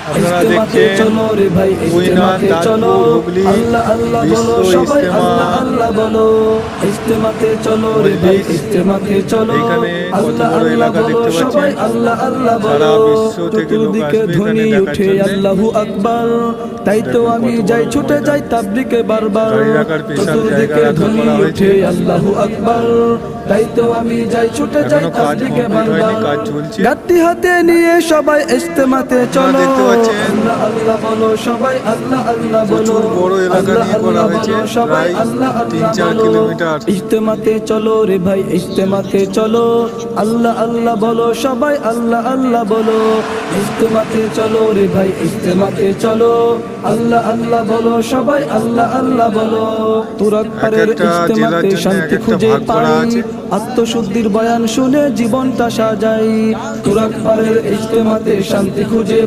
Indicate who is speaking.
Speaker 1: আপনারা দেখছেন কুইনার দাঁতপুর হুগলি বিশ্ব ইজতেমা মসজিদ। এখানে কত বড় এলাকা দেখতে পাচ্ছেন, সারা বিশ্ব থেকে লোক আসবে এখানে দেখার জন্য।
Speaker 2: তাই তো আমি যাই ছুটে যাই তাবলিগে বারবার,
Speaker 1: গাড়ি রাখার বিশাল জায়গা
Speaker 2: চতুর্দিকে
Speaker 1: রাখা
Speaker 2: ধ্বনি
Speaker 1: করা হয়েছে।
Speaker 2: ওঠে আল্লাহু আকবার। তাই তো আমি যাই ছুটে যাই
Speaker 1: এখনো কাজ
Speaker 2: তাবলিগে
Speaker 1: কমপ্লিট হয়নি,
Speaker 2: বারবার,
Speaker 1: কাজ চলছে।
Speaker 2: গাড়ি হাতে নিয়ে সবাই ইজতেমাতে চলো।
Speaker 1: দেখতে পাচ্ছেন
Speaker 2: আল্লাহ আল্লাহ বলো সবাই, আল্লাহ আল্লাহ বলো।
Speaker 1: প্রচুর বড় এলাকা নিয়ে করা হয়েছে,
Speaker 2: সবাই
Speaker 1: প্রায়
Speaker 2: আল্লাহ আল্লাহ
Speaker 1: 3-4
Speaker 2: বলো।
Speaker 1: কিলোমিটার।
Speaker 2: ইজতেমাতে চলো রে ভাই, ইজতেমাতে চলো। আল্লাহ আল্লাহ বলো সবাই, আল্লাহ আল্লাহ বলো। ইজতেমাতে চলো রে ভাই, ইজতেমাতে চলো। আল্লাহ আল্লাহ বলো সবাই, আল্লাহ আল্লাহ বলো। তুরাগ পারের
Speaker 1: একটা জেলার
Speaker 2: ইজতেমাতে
Speaker 1: জন্য
Speaker 2: শান্তি
Speaker 1: একটা
Speaker 2: খুঁজে
Speaker 1: ভাগ করা
Speaker 2: পাই,
Speaker 1: আছে।
Speaker 2: আত্মশুদ্ধির বয়ান শুনে জীবনটা সাজাই। তুরাগ পারের ইজতেমাতে শান্তি খুঁজে